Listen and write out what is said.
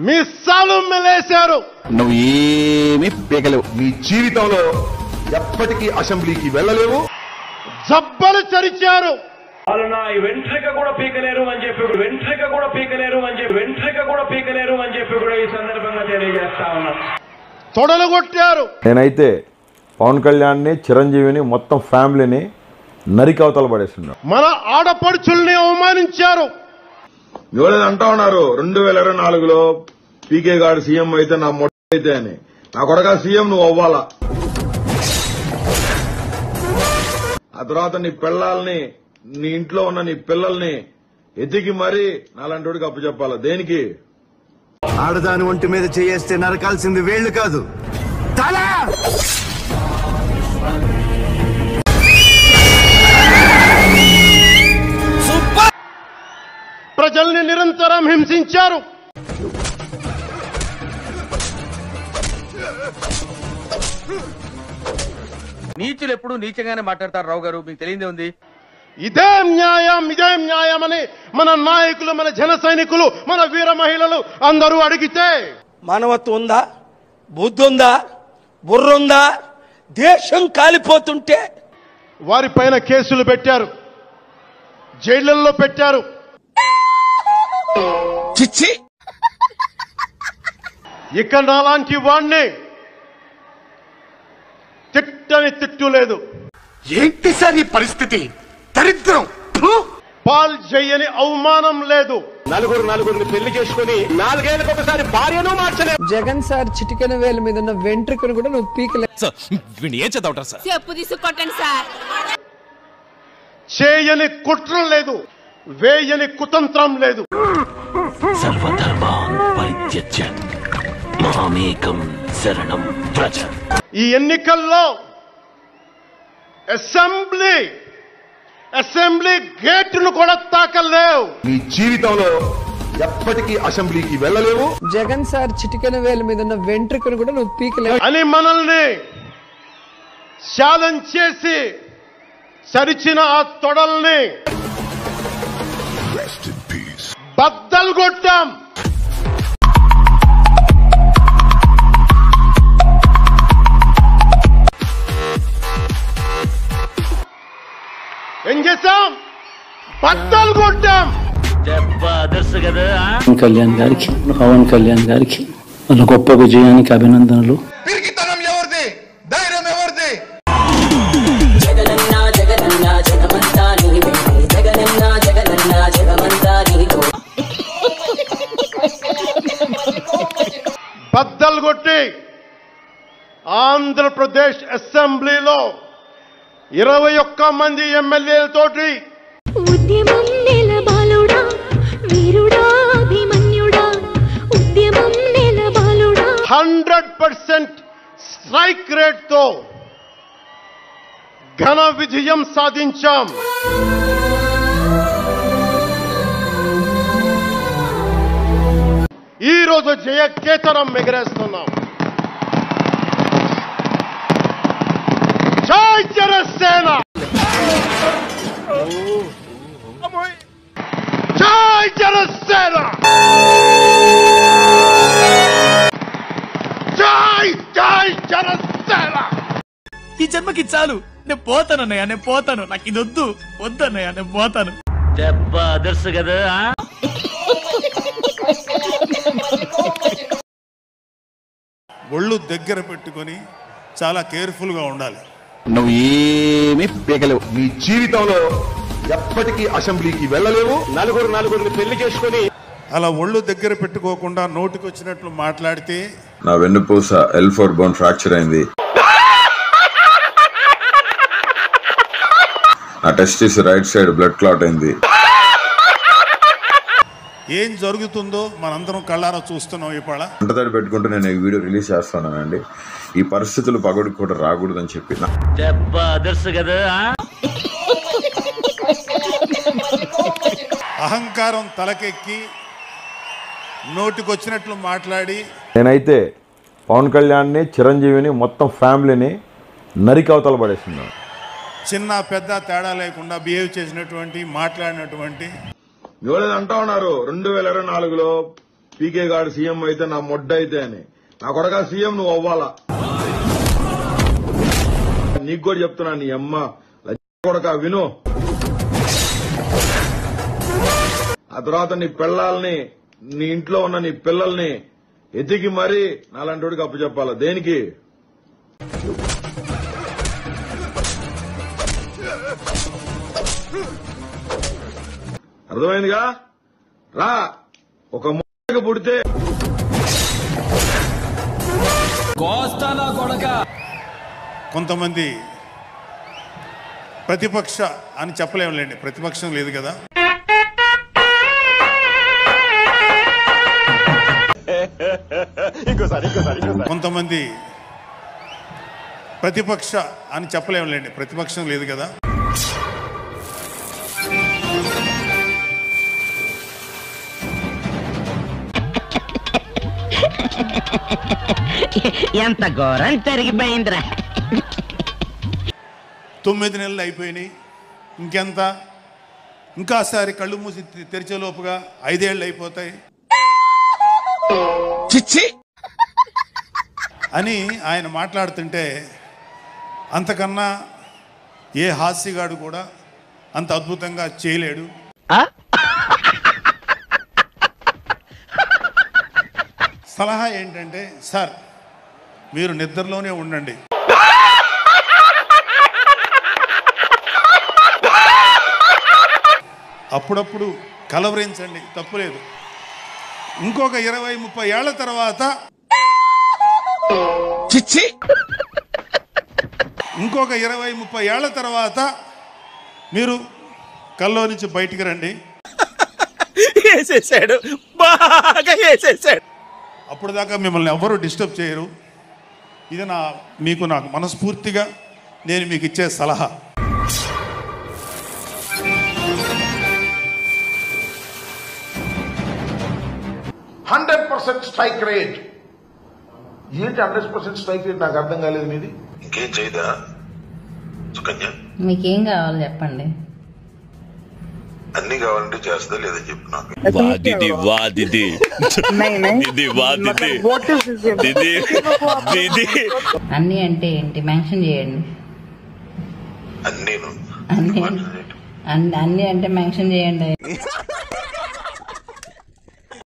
మీ సాలు మెలేశారు. నువ్వు ఏమీ పీకలేవు. నీ జీవితంలో ఎప్పటికీ అసెంబ్లీకి వెళ్ళలేవు. జబ్బలు చరిచారు. వాళ్ళు నా వెంట్రిక కూడా పీకలేరు అని చెప్పి కూడా ఈ సందర్భంగా తెలియజేస్తా ఉన్నా. తొడలు కొట్టారు. నేనైతే పవన్ కళ్యాణ్ని, చిరంజీవిని, మొత్తం ఫ్యామిలీని నరికవతల పడేస్తున్నాడు. మన ఆడపడుచుల్ని అవమానించారు. ఎవరైనా అంటా ఉన్నారు 2024లో పీకే గారు సీఎం అయితే నా మొట్ట అయితే అని. నా కొడక సీఎం నువ్వు అవ్వాలా. ఆ తర్వాత నీ పిల్లల్ని, నీ ఇంట్లో ఉన్న నీ పిల్లల్ని ఎతికి మరీ నాలాంటి అప్పచెప్పాలా. దేనికి? ఆడదాని ఒంటి మీద చేయేస్తే నరకాల్సింది వేళ్లు కాదు, తల. ప్రజల్ని నిరంతరం హింసించారు. నీచులు ఎప్పుడు నీచంగానే మాట్లాడతారు రావు గారు, మీకు తెలియదే ఉంది. ఇదే న్యాయం అని మన నాయకులు, మన జన సైనికులు, మన వీర మహిళలు అందరూ అడిగితే మానవత్వం ఉందా, బుద్ధి ఉందా, బుర్రుందా? దేశం కాలిపోతుంటే వారిపైన కేసులు పెట్టారు, జైళ్లలో పెట్టారు. చిచ్చి, ఇక నాలాంటి వాణ్ణి తిట్టని తిట్టు లేదు. ఏంటి సార్ ఈ పరిస్థితి? దరిద్రం. పాల్ చేయని అవమానం లేదు. నలుగురిని పెళ్లి చేసుకుని 4 ఏళ్ళకి ఒకసారి భార్యను మార్చలేదు. జగన్ సార్ చిటికెన వేల మీద ఉన్న వెంట్రుకను కూడా నువ్వు పీకలే. ఏం చదవటం సార్? చెప్పు తీసుకొట్టండి సార్. చేయని కుట్ర లేదు, వేయని కుతంత్రం లేదు. సర్వధర్మాన్ పరిత్యజ్య మామేకం శరణం వ్రజ. ఈ ఎన్నికల్లో అసెంబ్లీ గేటును కూడా తాకలేవు. నీ జీవితంలో ఎప్పటికీ అసెంబ్లీకి వెళ్ళలేవు. జగన్ సార్ చిటికెన వేల మీద ఉన్న వెంట్రుకను కూడా నువ్వు పీకలేవు అని మనల్ని ఛాలెంజ్ చేసి సరిచిన ఆ తొడల్ని బద్దలు కొట్టాం. ఏం చేశాం? బద్దలు కొట్టాం. కళ్యాణ్ గారికి, పవన్ కళ్యాణ్ గారికి వాళ్ళ గొప్ప విజయానికి అభినందనలు. పిరికితనం ఎవరిది? ధైర్యం ఎవరిది? బద్దలు కొట్టి ఆంధ్రప్రదేశ్ అసెంబ్లీలో 21 మంది ఎమ్మెల్యేలతోటి ఉద్యమం నెలబాలుడా, వీరుడా, అభిమన్యుడా, ఉద్యమం నెలబాలుడా 100% స్ట్రైక్ రేట్ తో ఘన విజయం సాధించాం. ఈ రోజు జయకేతనం ఎగరేస్తున్నాం. జై జనసేన, జై జనసేన, జై జై జనసేన. ఈ జన్మకి చాలు, నేను పోతానన్నయ్య, నేను పోతాను. నాకు ఇది వద్దన్నయ్య, నేను పోతాను. దెబ్బ అదర్సు కదా. ఒళ్ళు దగ్గర పెట్టుకొని చాలా కేర్ఫుల్ గా ఉండాలి. నువ్వు ఏమీ పీకలేవు. నీ జీవితంలో ఎప్పటికీ అసెంబ్లీకి వెళ్ళలేవు. నలుగురిని పెళ్లి చేసుకుని అలా ఒళ్ళు దగ్గర పెట్టుకోకుండా నోటికి వచ్చినట్లు మాట్లాడితే నా వెన్నుపూస L4 బోన్ ఫ్రాక్చర్ అయింది. నా testis right side blood clot అయింది. ఏం జరుగుతుందో మనందరం కళ్ళారా చూస్తున్నాం. ఇవాళ అంటతడి పెట్టుకుంటూ నేను ఈ వీడియో రిలీజ్ చేస్తున్నానండి. ఈ పరిస్థితులు పగడికి కూడా రాకూడదని చెప్పి. దెబ్బ అదర్సు కదా. అహంకారం తలకెక్కి నోటికొచ్చినట్లు మాట్లాడి నేనైతే పవన్ కళ్యాణ్ని, చిరంజీవిని, మొత్తం ఫ్యామిలీని నరికవతల పడేస్తున్నాను. చిన్న పెద్ద తేడా లేకుండా బిహేవ్ చేసినటువంటి, మాట్లాడినటువంటి ఎవరైనా అంటా ఉన్నారు 2024లో పీకే గారు సీఎం అయితే నా మొడ్డ అయితే అని. నా కొడక సీఎం నువ్వు అవ్వాలా. నీకు కూడా చెప్తున్నా, నీ అమ్మ కొడక విను. ఆ తర్వాత నీ పిల్లల్ని, నీ ఇంట్లో ఉన్న నీ పిల్లల్ని ఎతికి మరీ నాలాంటి అప్పచెప్పాలా. దేనికి? అర్థమైందిగా? రా, ఒక మొక్క పుడితే కొంతమంది ప్రతిపక్ష అని చెప్పలేములేండి, ప్రతిపక్షం లేదు కదా. కొంతమంది ప్రతిపక్ష అని చెప్పలేములేండి, ప్రతిపక్షం లేదు కదా. ఎంత ఘోరం జరిగిపోయిందిరా. 9 నెలలు అయిపోయినాయి, ఇంకెంత? ఇంకాసారి కళ్ళు మూసి తెరిచేలోపుగా 5 ఏళ్ళు అయిపోతాయి చిచ్చి అని ఆయన మాట్లాడుతుంటే, అంతకన్నా ఏ హాస్యగాడు కూడా అంత అద్భుతంగా చేయలేడు. సలహా ఏంటంటే, సార్ మీరు నిద్రలోనే ఉండండి. అప్పుడప్పుడు కలవరించండి, తప్పులేదు. ఇంకొక 20-30 ఏళ్ల తర్వాత చిచ్చి ఇంకొక 20-30 ఏళ్ల తర్వాత మీరు కల్లో నుంచి బయటికి రండి. వేసేసాడు, బాగా వేసేసాడు. అప్పుడు దాకా మిమ్మల్ని ఎవరు డిస్టర్బ్ చేయరు. ఇది నాకు మనస్ఫూర్తిగా నేను మీకు ఇచ్చే సలహా. స్ట్రైక్ రేట్ ఏంటి? 100% స్ట్రైక్ రేట్ నాకు అర్థం కాలేదు. మీది ఇంకేం చేయదా సుకన్య? మీకేం కావాలి చెప్పండి. అన్ని కావాలంటే చేస్తా, లేదని చెప్పు నాకు. అన్ని అంటే ఏంటి? మెన్షన్ చేయండి. అన్ని అన్ని అంటే మెన్షన్ చేయండి.